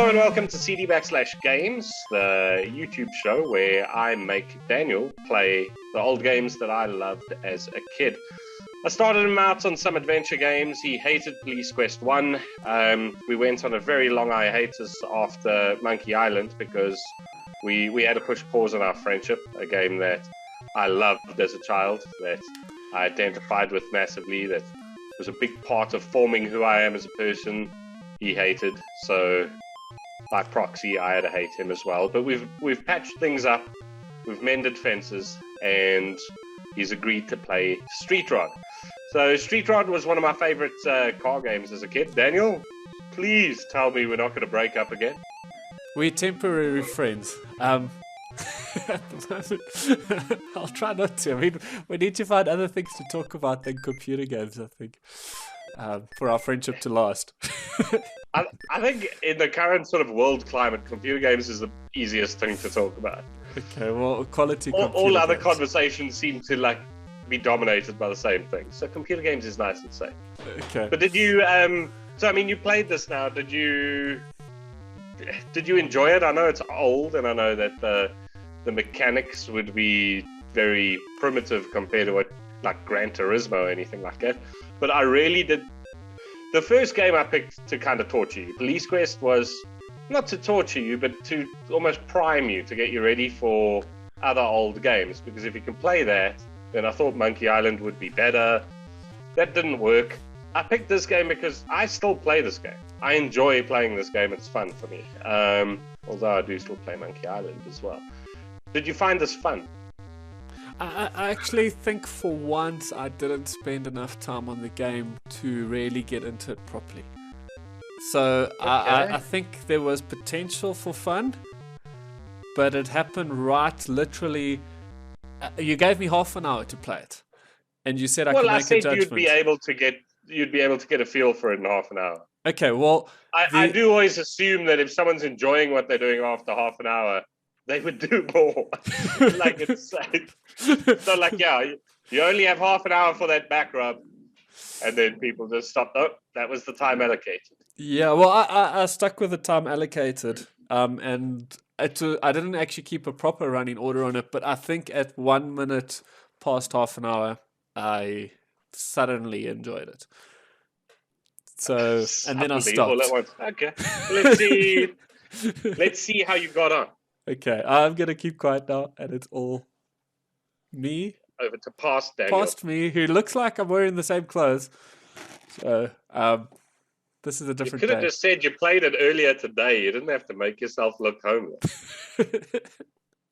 and welcome to CD_Games, the YouTube show where I make Daniel play the old games that I loved as a kid. I started him out on some adventure games. He hated Police Quest 1. We went on a very long hiatus after Monkey Island because we had to push pause on our friendship, a game that I loved as a child, that I identified with massively, that was a big part of forming who I am as a person. He hated, so by proxy I had to hate him as well. But we've patched things up, we've mended fences, and he's agreed to play Street Rod. So Street Rod was one of my favorite car games as a kid. Daniel, please tell me we're not going to break up again. We're temporary friends. At the moment, I'll try not to. I mean, we need to find other things to talk about than computer games, I think, for our friendship to last. I think in the current sort of world climate, computer games is the easiest thing to talk about. Okay, well, quality all other conversations seem to be dominated by the same thing. So computer games is nice and safe. Okay. But did you? So I mean, you played this now. Did you enjoy it? I know it's old, and I know that the mechanics would be very primitive compared to what like Gran Turismo or anything like that. But I really did. The first game I picked to kind of torture you. Police Quest was not to torture you, but to almost prime you, to get you ready for other old games. Because if you can play that, then I thought Monkey Island would be better. That didn't work. I picked this game because I still play this game. I enjoy playing this game. It's fun for me. Although I do still play Monkey Island as well. Did you find this fun? I actually think for once I didn't spend enough time on the game to really get into it properly. So okay. I think there was potential for fun, but it happened right literally. You gave me half an hour to play it, and you said I could make a judgment. Well, I said you'd be able to get a feel for it in half an hour. Okay, well, I do always assume that if someone's enjoying what they're doing after half an hour, they would do more. So you only have half an hour for that back rub, and then people just stop. Oh, that was the time allocated. Yeah, well, I stuck with the time allocated, and I didn't actually keep a proper running order on it, but I think at 1 minute past half an hour, I suddenly enjoyed it. So, and then I stopped. All at once. Okay, let's see how you got on. Okay, I'm going to keep quiet now, and it's all me. Over to past Daniel. Past me, who looks like I'm wearing the same clothes. So, this is a different day. You could have just said you played it earlier today. You didn't have to make yourself look homeless.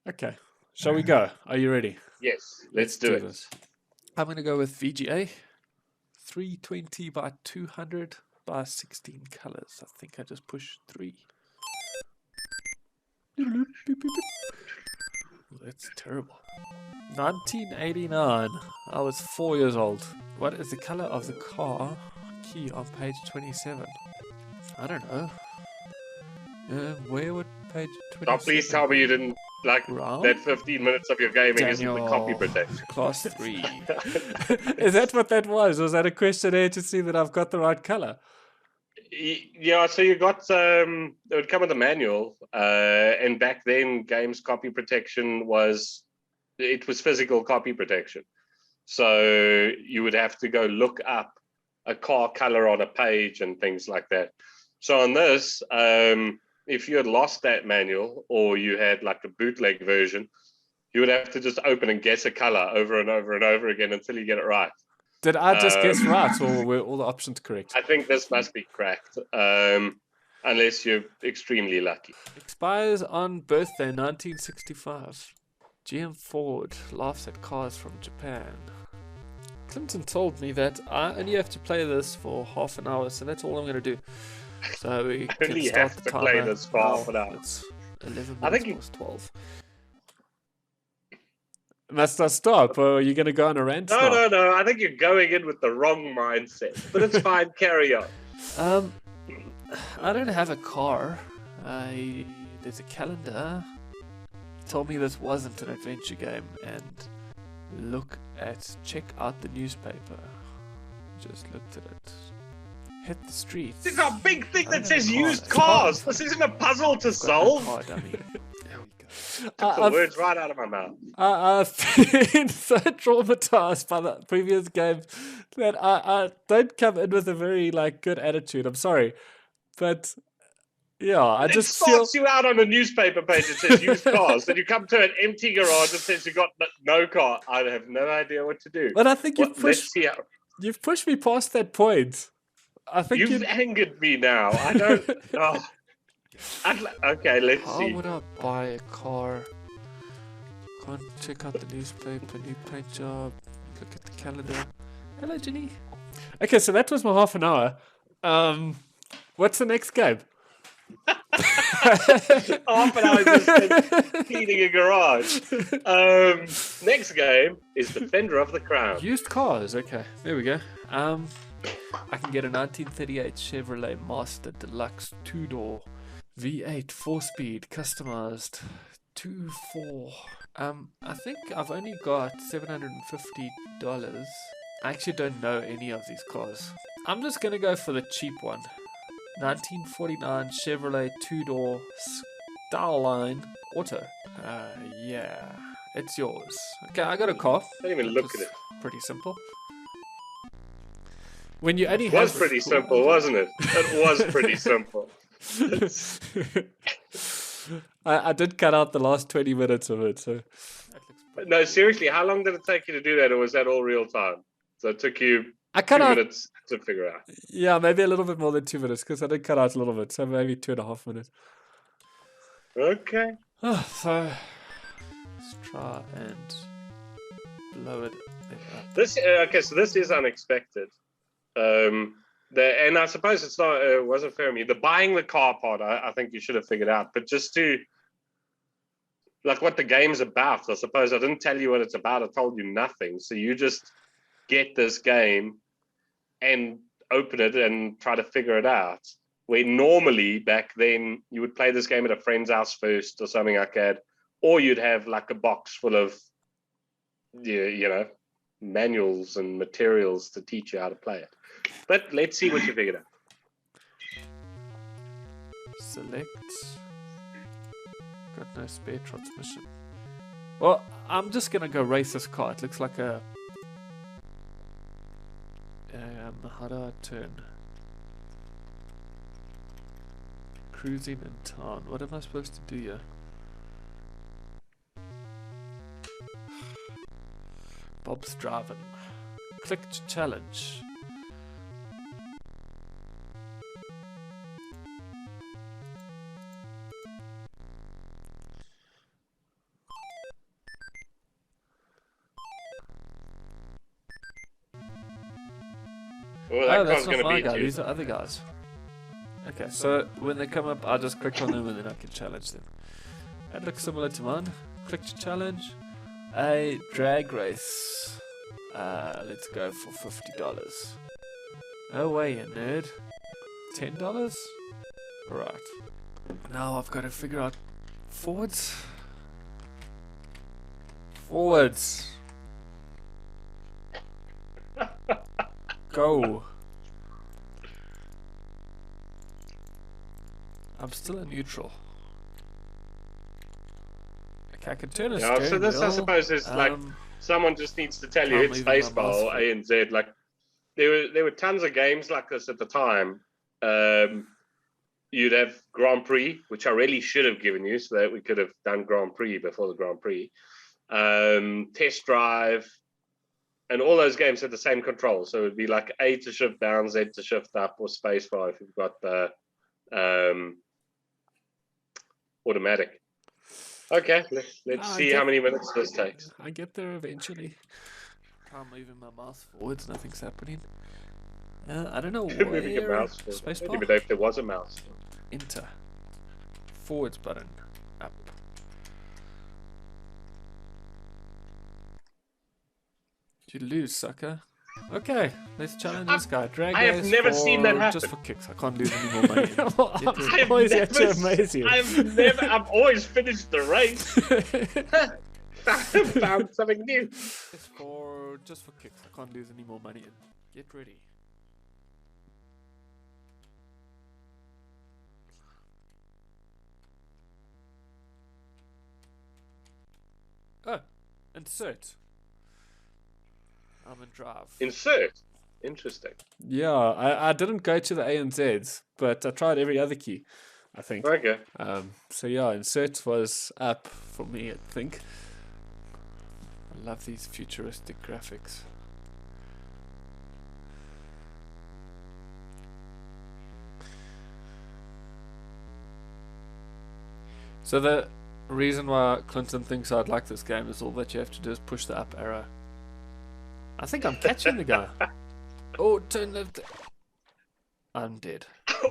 Okay, shall we go? Are you ready? Yes, let's do it. This. I'm going to go with VGA. 320 by 200 by 16 colors. I think I just pushed 3. Oh, that's terrible. 1989. I was 4 years old. What is the color of the car key on page 27? I don't know. Where would page 27? Oh, please tell me you didn't that 15 minutes of your gaming isn't the copy protection. Class 3. Is that what that was? Was that a questionnaire to see that I've got the right color? Yeah, so you got it would come with a manual, and back then games copy protection was physical copy protection. So you would have to go look up a car color on a page and things like that. So on this, if you had lost that manual or you had like a bootleg version, you would have to just open and guess a color over and over and over again until you get it right. Did I just guess right, or were all the options correct? I think this must be cracked, unless you're extremely lucky. Expires on birthday 1965. GM Ford laughs at cars from Japan. Clinton told me that I only have to play this for half an hour, so that's all I'm going to do. So we can start the timer. Play this for half an hour. It's 11 minutes past 12. Must I stop, or are you going to go on a rant? No. I think you're going in with the wrong mindset, but it's fine. Carry on. I don't have a car. There's a calendar. He told me this wasn't an adventure game, and check out the newspaper. Just looked at it. Hit the streets. There's a big thing that says Car. used cars. This isn't a puzzle to solve. Car dummy. There we go. Took the words right out of my mouth. I've been so traumatized by the previous game that I don't come in with a very good attitude. I'm sorry, but yeah, I just starts you out on a newspaper page that says used cars. Then you come to an empty garage that says you got no car. I have no idea what to do. But I think you've pushed me past that point. I think you've angered me now. I don't. Okay, let's see. How would I buy a car? Can't check out the newspaper, new paint job, look at the calendar. Hello, Ginny. Okay, so that was my half an hour. What's the next game? Half an hour just spent cleaning a garage. Next game is Defender of the Crown. Used cars. Okay, there we go. I can get a 1938 Chevrolet Master Deluxe 2-door V8 4-speed customized 2.4. I think I've only got $750. I actually don't know any of these cars. I'm just gonna go for the cheap one. 1949 Chevrolet 2-door Starline Auto. Yeah, it's yours. Okay, I got a car. Don't even look at it. Pretty simple. When you only it was pretty simple, wasn't it? It was pretty simple. I did cut out the last 20 minutes of it, so. No, seriously, how long did it take you to do that, or was that all real time? So it took you 2 minutes to figure out. Yeah, maybe a little bit more than 2 minutes, because I did cut out a little bit, so maybe 2.5 minutes. Okay. So let's try and blow it up. Okay, so this is unexpected. And I suppose it's not. It wasn't fair of me. The buying the car part, I think you should have figured out. But just to what the game's about, I suppose I didn't tell you what it's about. I told you nothing. So you just get this game and open it and try to figure it out. Where normally back then you would play this game at a friend's house first or something like that, or you'd have a box full of manuals and materials to teach you how to play it. But let's see what you figured out. Select. Got no spare transmission. Well, I'm just gonna go race this car. It looks like a. How do I turn? Cruising in town. What am I supposed to do here? Bob's driving. Click to challenge. Well, that's not my guy. These are other guys. Okay, so when they come up, I just click on them and then I can challenge them. That looks similar to mine. Click to challenge. A drag race. Let's go for $50. No way, you nerd. $10? Right. Now I've got to figure out forwards. Forwards. Go. I'm still in neutral. Okay, I can turn a steering so this, wheel. I suppose, is someone just needs to tell you it's baseball, A and Z. There were tons of games like this at the time. You'd have Grand Prix, which I really should have given you, so that we could have done Grand Prix before the Grand Prix. Test Drive, and all those games had the same control. So it would be A to shift down, Z to shift up, or spacebar if you've got the automatic. Okay, let's see how many minutes this takes. I get there eventually. I'm moving my mouse forwards, nothing's happening. I don't know where. Moving a mouse forward. I don't even know if there was a mouse. Enter. Forwards button. Up. You lose, sucker. Okay, let's challenge this guy. Drag I have never seen that happen. Just for kicks. I can't lose any more money. I'm always here to amaze you. I've always finished the race. I found something new. Just for kicks. I can't lose any more money. Get ready. Oh, insert. I'm in drive. Insert. Interesting. Yeah, I didn't go to the A and Zs, but I tried every other key, I think. Okay. So yeah, insert was up for me, I think. I love these futuristic graphics. So the reason why Clinton thinks I'd like this game is all that you have to do is push the up arrow. I think I'm catching the guy. Oh, turn left. I'm dead.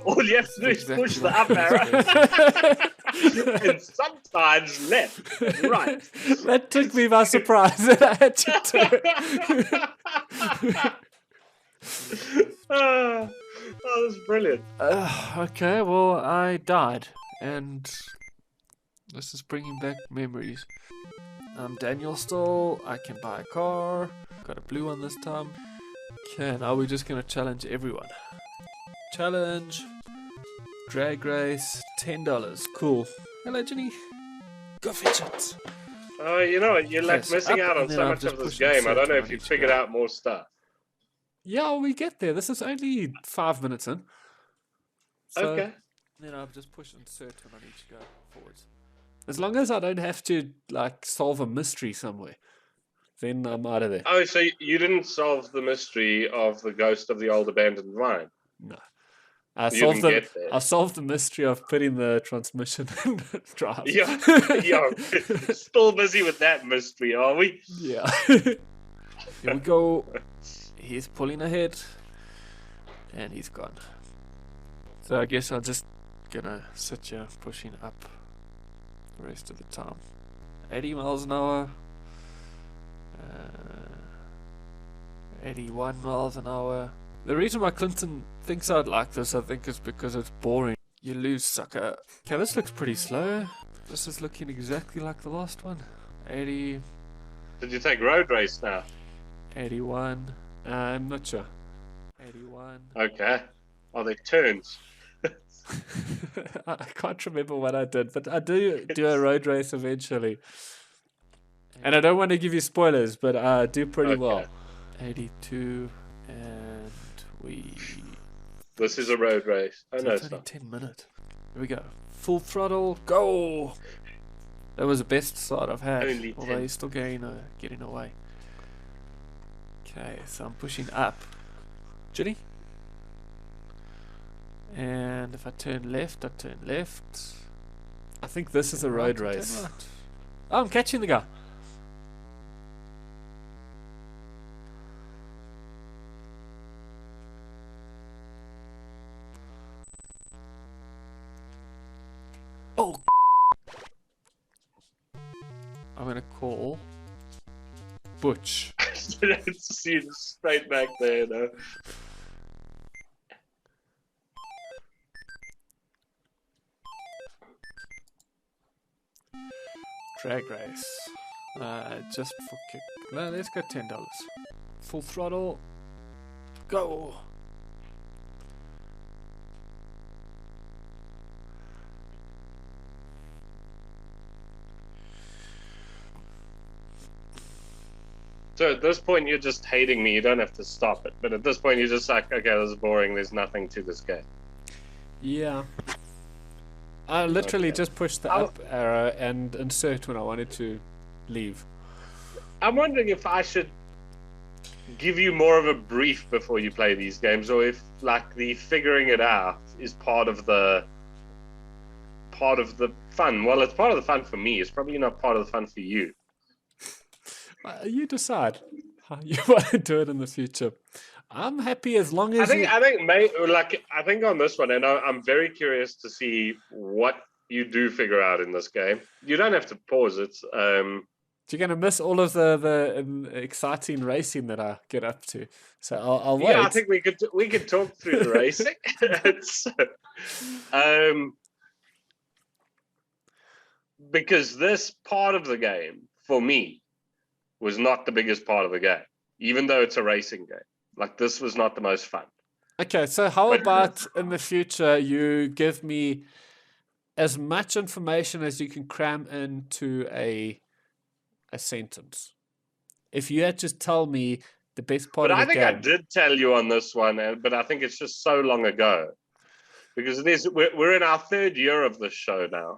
All you have to do is push the up arrow. And sometimes left and right. That took me by surprise. I had to Oh, that's brilliant. Okay, well, I died, and this is bringing back memories. I'm Daniel still. I can buy a car. Got a blue one this time. Okay, now we're just gonna challenge everyone. Challenge. Drag race. $10. Cool. Hello, Jenny. Go fetch it. Oh, you know what? You're like Yes, missing up, out on and then so I'll much just of this push game. I insert don't know when if I you've need to figured go. out more stuff. Yeah, we get there. This is only 5 minutes in. So, Okay. then I'll just push insert when I need to go forwards. As long as I don't have to like solve a mystery somewhere, then I'm out of there. Oh, so you didn't solve the mystery of the ghost of the old abandoned vine? No. You didn't get there. I solved the mystery of putting the transmission in the drive. Yeah, still busy with that mystery, are we? Yeah. Here we go. He's pulling ahead. And he's gone. So I guess I'll just gonna sit here pushing up the rest of the time. 80 miles an hour. 81 miles an hour. The reason why Clinton thinks I'd like this, I think, is because it's boring. You lose, sucker. Okay, this looks pretty slow. This is looking exactly like the last one. 80, Did you take road race now? 81. I'm not sure. 81. Okay. Are they turns? I can't remember what I did, but I do a road race eventually. And I don't want to give you spoilers, but I do pretty well. 82, and we... This is a road race. I know It's it's only not. 10 minutes. Here we go. Full throttle, go! That was the best start I've had, Only although 10. he's still getting away. Okay, so I'm pushing up. Jenny? And if I turn left, I turn left. I think this is a road Right, I turn race. right. Oh, I'm catching the guy. Oh, I'm gonna call Butch. Let's see it straight back there, though. Drag race. Just for kick. No, let's go $10. Full throttle. Go. So at this point, you're just hating me. You don't have to stop it. But at this point, you're just like, okay, this is boring. There's nothing to this game. Yeah. I literally Okay. just pushed the up arrow and insert when I wanted to leave. I'm wondering if I should give you more of a brief before you play these games, or if like the figuring it out is part of the fun. Well, it's part of the fun for me. It's probably not part of the fun for you. You decide how you want to do it in the future. I'm happy as long as I think on this one, and I'm very curious to see what you do figure out in this game. You don't have to pause it. you're going to miss all of the exciting racing that I get up to. So I'll wait. Yeah, I think we could talk through the racing. Because this part of the game for me was not the biggest part of the game, even though it's a racing game. Like, this was not the most fun. Okay, so how about in the future you give me as much information as you can cram into a a sentence. If you had to tell me the best part But of the I think game... I did tell you on this one, but I think it's just so long ago. Because we're in our third year of this show now.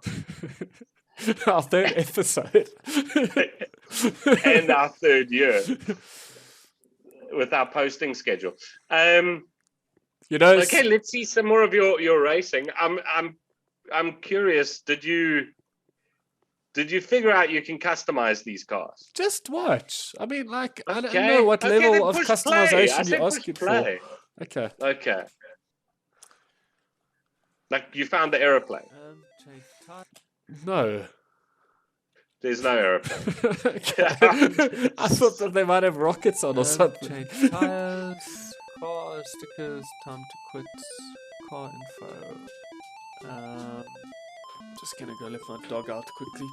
Our third episode. And our third year with our posting schedule. Okay, let's see some more of your racing. I'm curious, did you figure out you can customize these cars? Just watch. I mean, like, I don't know what level of customization you're asking for. Okay. Like, you found the aeroplane? No. There's no aeroplane. I thought that they might have rockets on or something. Change tires, car stickers, time to quit, car info. Just gonna go let my dog out quickly.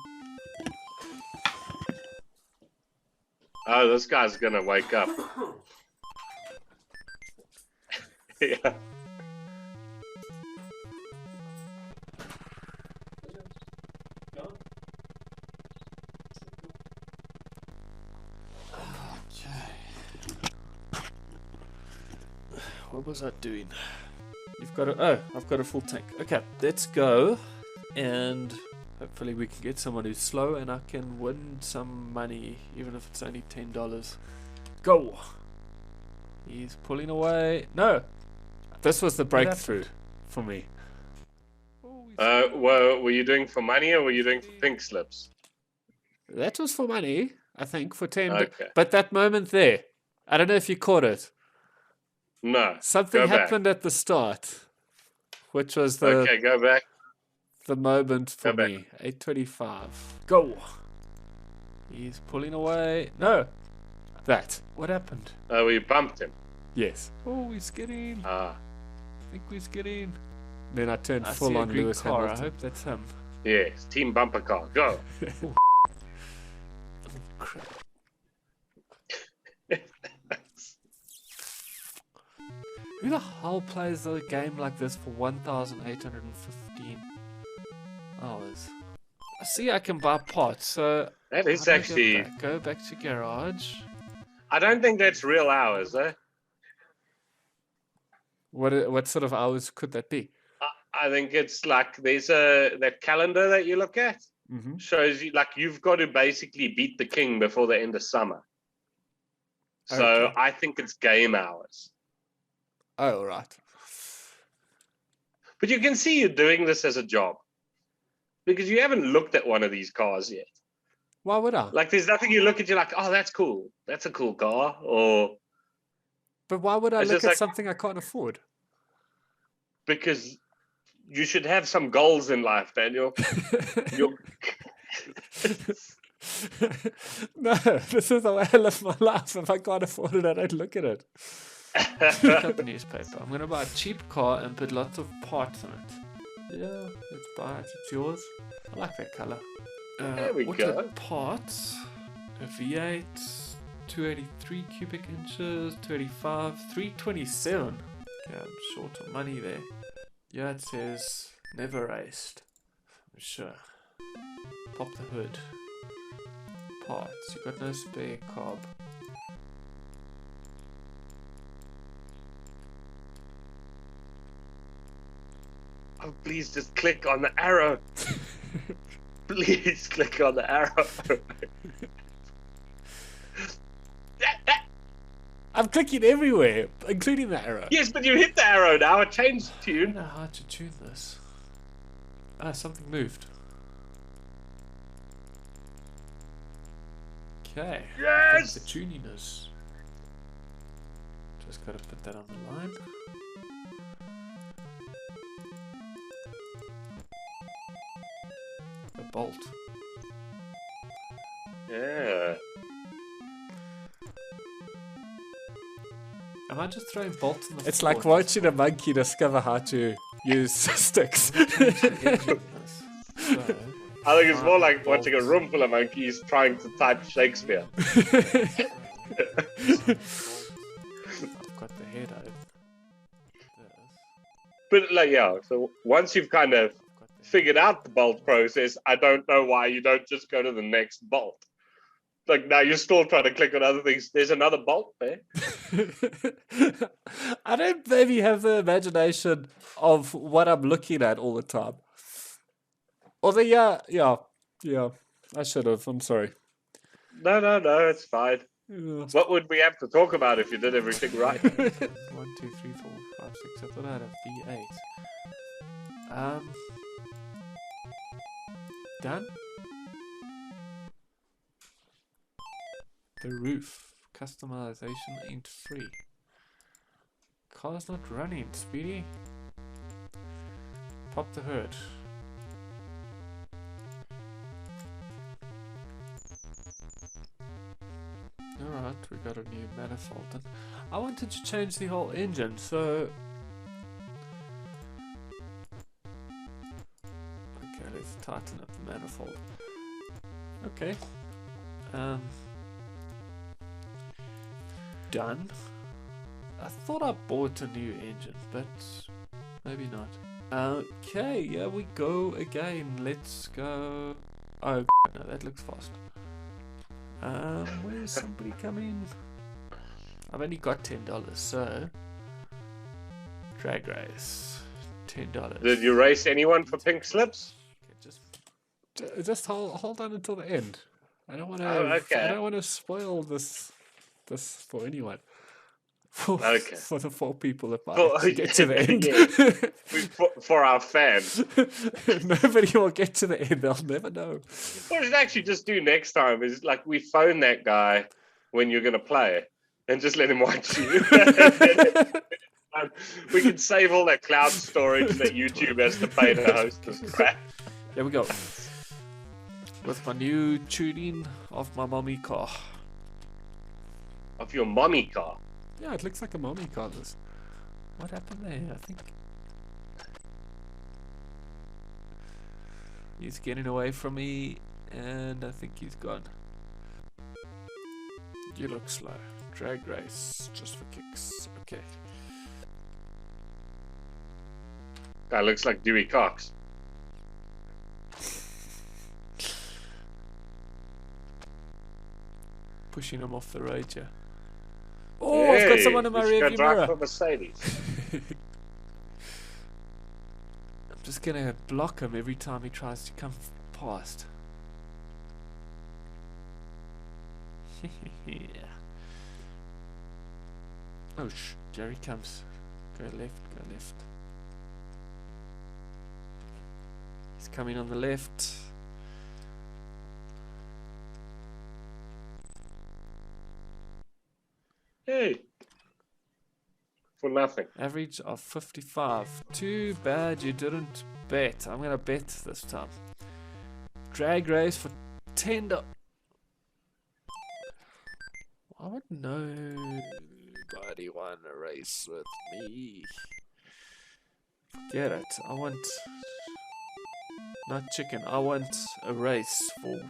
Oh, this guy's gonna wake up. Yeah. What was I doing? You've got I've got a full tank. Okay, let's go, and hopefully we can get someone who's slow, and I can win some money, even if it's only $10. Go. He's pulling away. No, this was the breakthrough for me. Were you doing for money or were you doing for pink slips? That was for money, I think, for 10. Okay. But that moment there, I don't know if you caught it. No. Something happened at the start, which was the okay. Go back. The moment for me. 8:25. Go. He's pulling away. No. That. What happened? Oh, we bumped him. Yes. Oh, he's skidding. Ah. I think we're skidding. Then I turned full on Lewis Hamilton. I hope that's him. Yes. Team bumper car. Go. Crap. Who the hell plays a game like this for 1,815 hours? I see I can buy parts, so... That is actually... Go back to garage. I don't think that's real hours, eh? What sort of hours could that be? I think it's like there's that calendar that you look at shows you like you've got to basically beat the king before the end of summer. So I think it's game hours. Oh, right. But you can see you're doing this as a job because you haven't looked at one of these cars yet. Why would I? Like, there's nothing you look at, you're like, oh, that's cool. That's a cool car. But why would I look at something I can't afford? Because you should have some goals in life, Daniel. No, this is the way I live my life. If I can't afford it, I don't look at it. Pick up a newspaper. I'm going to buy a cheap car and put lots of parts on it. Yeah, let's buy it. It's yours. I like that color. There we go. Parts. A V8, 283 cubic inches, 285, 327. Okay, I'm short of money there. Yeah, it says never raced. I'm sure. Pop the hood. Parts. You got no spare carb. Oh, please just click on the arrow. Please click on the arrow. I'm clicking everywhere, including the arrow. Yes, but you hit the arrow now. It changed tune. I don't know how to tune this. Ah, something moved. Okay. Yes! The tuniness. Just gotta put that on the line. The bolt. Yeah. Am I just throwing bolts in the It's like watching a monkey discover how to use sticks. I think it's more like watching a room full of monkeys trying to type Shakespeare. I've got the head out. But like, yeah, so once you've kind of figured out the bolt process, I don't know why you don't just go to the next bolt. Like, now you're still trying to click on other things. There's another bolt there. I don't maybe have the imagination of what I'm looking at all the time. Although, yeah. I should have. I'm sorry. No, it's fine. Yeah. What would we have to talk about if you did everything right? 1, 2, 3, 4, 5, 6. I thought I had a V8. Done. The roof customization ain't free. Car's not running, Speedy. Pop the hood. Alright, we got a new manifold. And I wanted to change the whole engine, so... Okay, let's tighten up the manifold. Okay. Done. I thought I bought a new engine, but maybe not. Okay, here we go again. Let's go. Oh, no, that looks fast. Where's somebody coming? I've only got $10, so drag race, $10. Did you race anyone for pink slips? Okay, just hold on until the end. I don't want to. Okay. I don't want to spoil this for anyone. For the 4 people that might actually get to the end. For our fans. Nobody will get to the end. They'll never know. What we should actually just do next time is like we phone that guy when you're going to play and just let him watch you. We can save all that cloud storage that YouTube has to pay to host this crap. There we go. With my new tuning of my mommy car. Of your mommy car? Yeah, it looks like a mommy car. This. What happened there? I think he's getting away from me, and I think he's gone. You look slow. Drag race, just for kicks. Okay. That looks like Dewey Cox. Pushing him off the road, yeah. Oh, hey, I've got someone in my rearview mirror. For Mercedes. I'm just gonna block him every time he tries to come past. Yeah. Oh, Jerry comes. Go left, go left. He's coming on the left. Hey. For nothing. Average of 55. Too bad you didn't bet. I'm gonna bet this time. Drag race for $10. Why would nobody want to race with me? Forget it. I want not chicken. I want a race for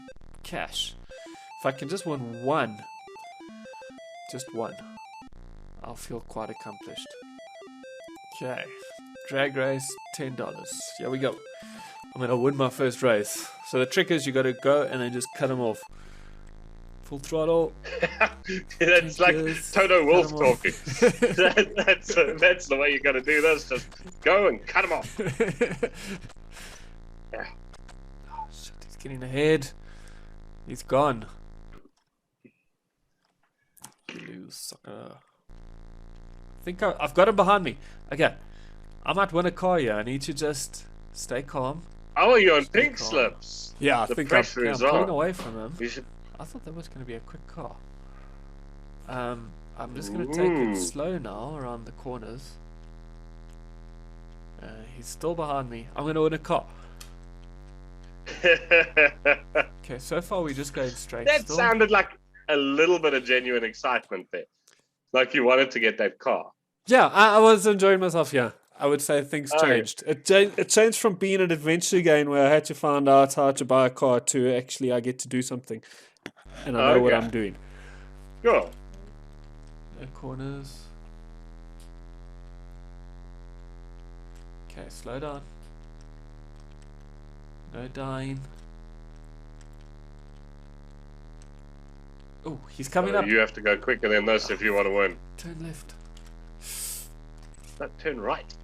cash. If I can just win one, just one, I'll feel quite accomplished. Okay, drag race, $10. Here we go. I'm gonna win my first race. So the trick is you gotta go and then just cut them off. Full throttle. That's like Toto Wolff talking. That's the way you gotta do this. Just go and cut them off. Yeah. Oh shit, he's getting ahead. He's gone. You sucker. I think I've got him behind me. Okay. I might win a car here. I need to just stay calm. Oh, you're on pink slips. Yeah, I think I'm pulling away from him. You should... I thought that was going to be a quick car. I'm just going to take it slow now around the corners. He's still behind me. I'm going to win a car. Okay, so far we're just going straight. That sounded like a little bit of genuine excitement there. Like you wanted to get that car. Yeah, I was enjoying myself, yeah. I would say things changed. It changed from being an adventure game where I had to find out how to buy a car to actually I get to do something. And I know what I'm doing. Sure. No corners. Okay, slow down. No dying. Oh, he's coming up. You have to go quicker than this if you want to win. Turn left. No, turn right.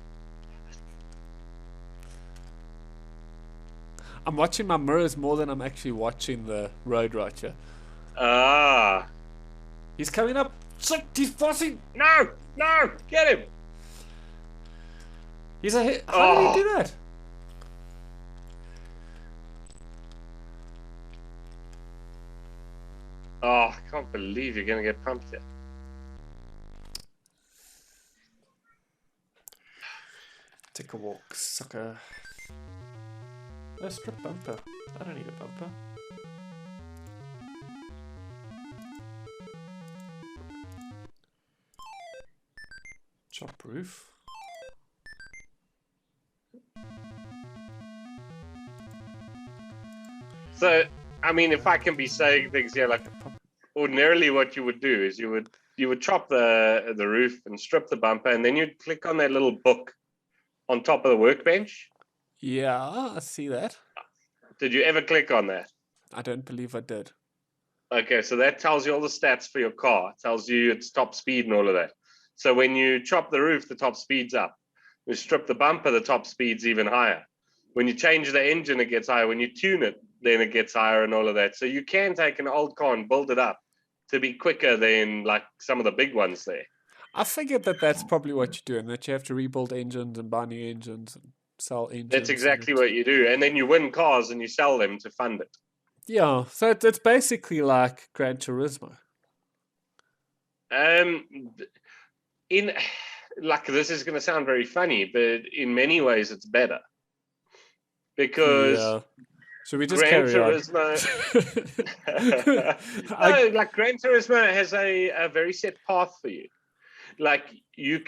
I'm watching my mirrors more than I'm actually watching the road right here. Ah. He's coming up. Shit, he's passing. No, get him. He's ahead. How did he do that? Oh, I can't believe you're going to get pumped here. Take a walk, sucker. No strip bumper. I don't need a bumper. Chop roof. So, I mean, if I can be saying things here, like ordinarily what you would do is you would chop the roof and strip the bumper, and then you'd click on that little book on top of the workbench. Yeah, I see that. Did you ever click on that? I don't believe I did. Okay, so that tells you all the stats for your car. It tells you its top speed and all of that. So when you chop the roof, the top speed's up. When you strip the bumper, the top speed's even higher. When you change the engine, it gets higher. When you tune it, then it gets higher and all of that. So you can take an old car and build it up to be quicker than like some of the big ones there. I figured that that's probably what you're doing, that you have to rebuild engines and buy new engines and sell engines. That's exactly what you do. And then you win cars and you sell them to fund it. Yeah, so it's basically like Gran Turismo. In like, this is going to sound very funny, but in many ways it's better. Because should we just Gran carry Turismo, no, like Gran Turismo has a very set path for you. Like you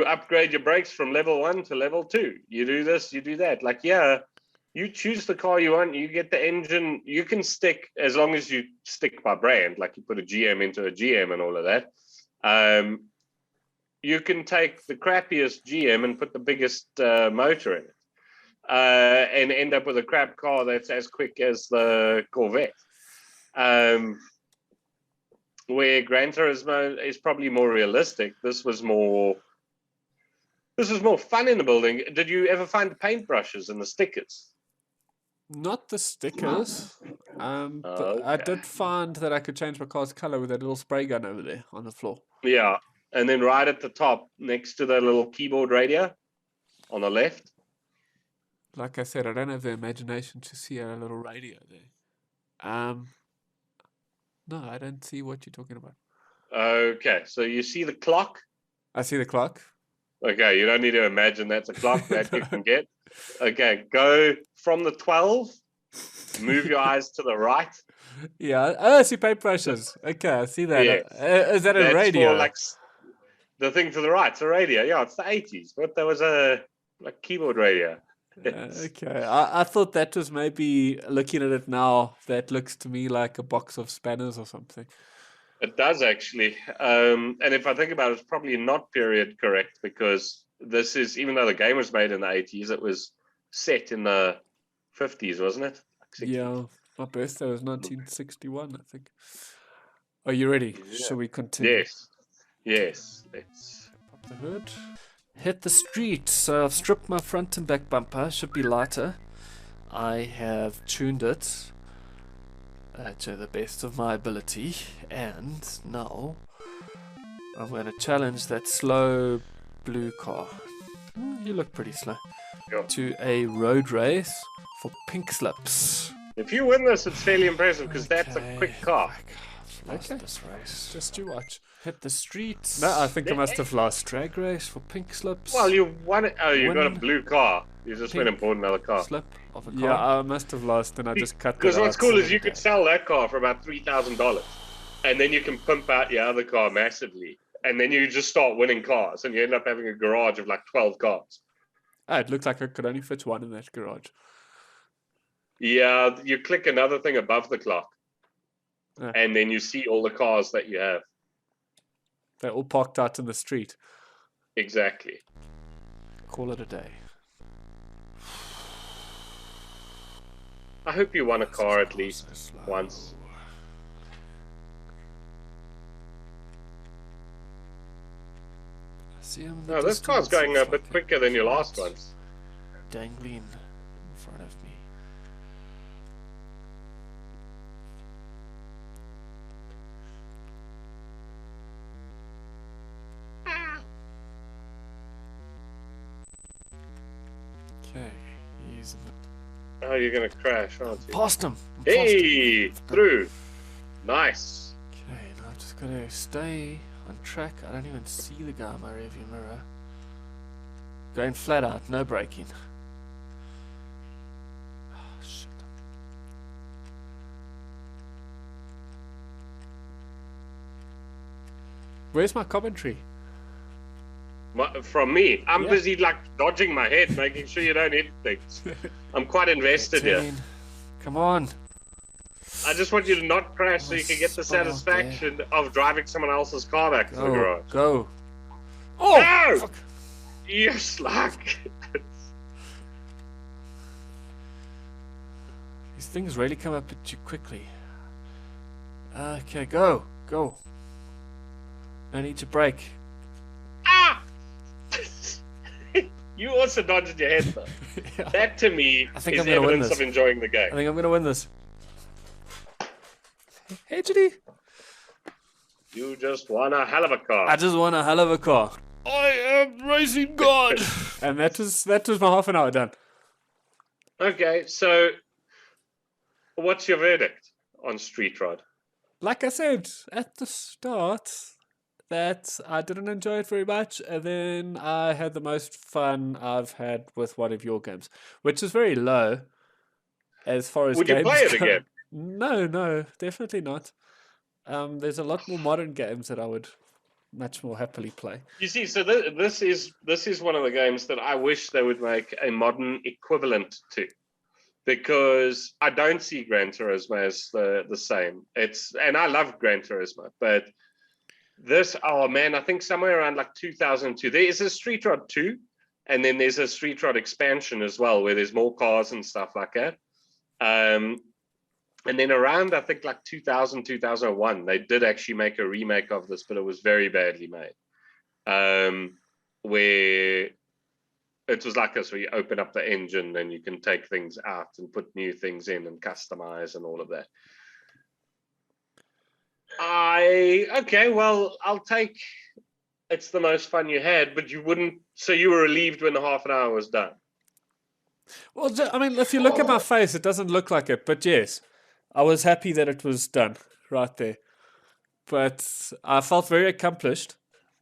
upgrade your brakes from level 1 to level 2. You do this, you do that. Like, yeah, you choose the car you want. You get the engine. You can stick, as long as you stick by brand, like you put a GM into a GM and all of that. You can take the crappiest GM and put the biggest motor in it. And end up with a crap car that's as quick as the Corvette. Where Gran Turismo is probably more realistic. This was more fun in the building. Did you ever find the paintbrushes and the stickers? Not the stickers. But Okay. I did find that I could change my car's color with that little spray gun over there on the floor. Yeah. And then right at the top, next to the little keyboard radio on the left. Like I said, I don't have the imagination to see a little radio there. No, I don't see what you're talking about. Okay, so you see the clock? I see the clock. Okay, you don't need to imagine that's a clock that you can get. Okay, go from the 12, move your eyes to the right. Yeah, I see paintbrushes. Okay, I see that. Yes. Is that a radio? For, like, the thing to the right, it's a radio. Yeah, it's the 80s, but there was a keyboard radio. Okay, I thought that was maybe, looking at it now, that looks to me like a box of spanners or something. It does actually. And if I think about it, it's probably not period correct, because this is, even though the game was made in the 80s, it was set in the 50s, wasn't it? Like 60s. Yeah, my birthday was 1961, I think. Are you ready? Yeah. Shall we continue? Yes. Let's Pop the hood. Hit the street. So I've stripped my front and back bumper. Should be lighter. I have tuned it to the best of my ability, and now I'm going to challenge that slow blue car. You look pretty slow. Yeah. To a road race for pink slips. If you win this, it's fairly impressive, because that's a quick car. Lost this race. Just you watch. Hit the streets. No, I think I must have lost. Drag race for pink slips. Well, you won it. Oh, you got a blue car. You just went and bought another car. Slip of a car. Yeah, I must have lost, and I just cut it out. Because what's cool is you could sell that car for about $3,000, and then you can pump out your other car massively, and then you just start winning cars, and you end up having a garage of like 12 cars. Oh, it looked like I could only fit one in that garage. Yeah, you click another thing above the clock, and then you see all the cars that you have. They're all parked out in the street. Exactly. Call it a day. I hope you won a car at least once. See him in the No, this car's distance. going a It's bit like quicker than your last cat ones. dangling in front of me. Okay, he's in the... Oh, you're gonna crash, aren't you? Past him! Hey, through. Nice. Okay, now I'm just gonna stay on track. I don't even see the guy in my rearview mirror. Going flat out, no braking. Oh, shit. Where's my commentary? From me, I'm Yeah. busy like dodging my head, making sure you don't hit things. I'm quite invested here. 18. Come on. I just want you to not crash so you can get the Spot out satisfaction of driving someone else's car back to the Go, garage. go. Oh! No! Fuck. Yes, like. These things really come up at you quickly. Okay, go, go. No need to brake. Ah! You also dodged your head though. Yeah. That to me I think is I'm gonna win evidence this. of enjoying the I game. think I'm gonna win this. Hey, Judy. You just won a hell of a car. I just won a hell of a car. I am racing God. And that was my half an hour done. Okay, so what's your verdict on Street Rod? Like I said at the start, that I didn't enjoy it very much, and then I had the most fun I've had with one of your games, which is very low as far as Would you games play it go. again? No, definitely not. There's a lot more modern games that I would much more happily play. You see, so this is one of the games that I wish they would make a modern equivalent to, because I don't see Gran Turismo as the same. And I love Gran Turismo, but this, oh man, I think somewhere around like 2002, there is a Street Rod 2, and then there's a Street Rod expansion as well, where there's more cars and stuff like that. And then around, I think like 2000, 2001, they did actually make a remake of this, but it was very badly made. Where it was like this, where you open up the engine and you can take things out and put new things in and customize and all of that. Okay, well, I'll take it's the most fun you had, but you wouldn't, so you were relieved when the half an hour was done. Well, I mean, if you look at my face, it doesn't look like it, but yes, I was happy that it was done right there. But I felt very accomplished.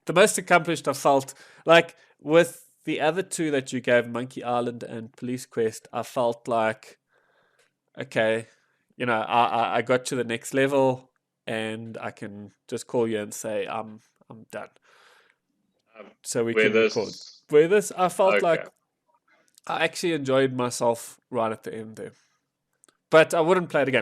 The most accomplished I felt, like with the other two that you gave, Monkey Island and Police Quest, I felt like, okay, you know, I got to the next level and I can just call you and say, I'm done. So we can record. With this, I felt like I actually enjoyed myself right at the end there. But I wouldn't play it again.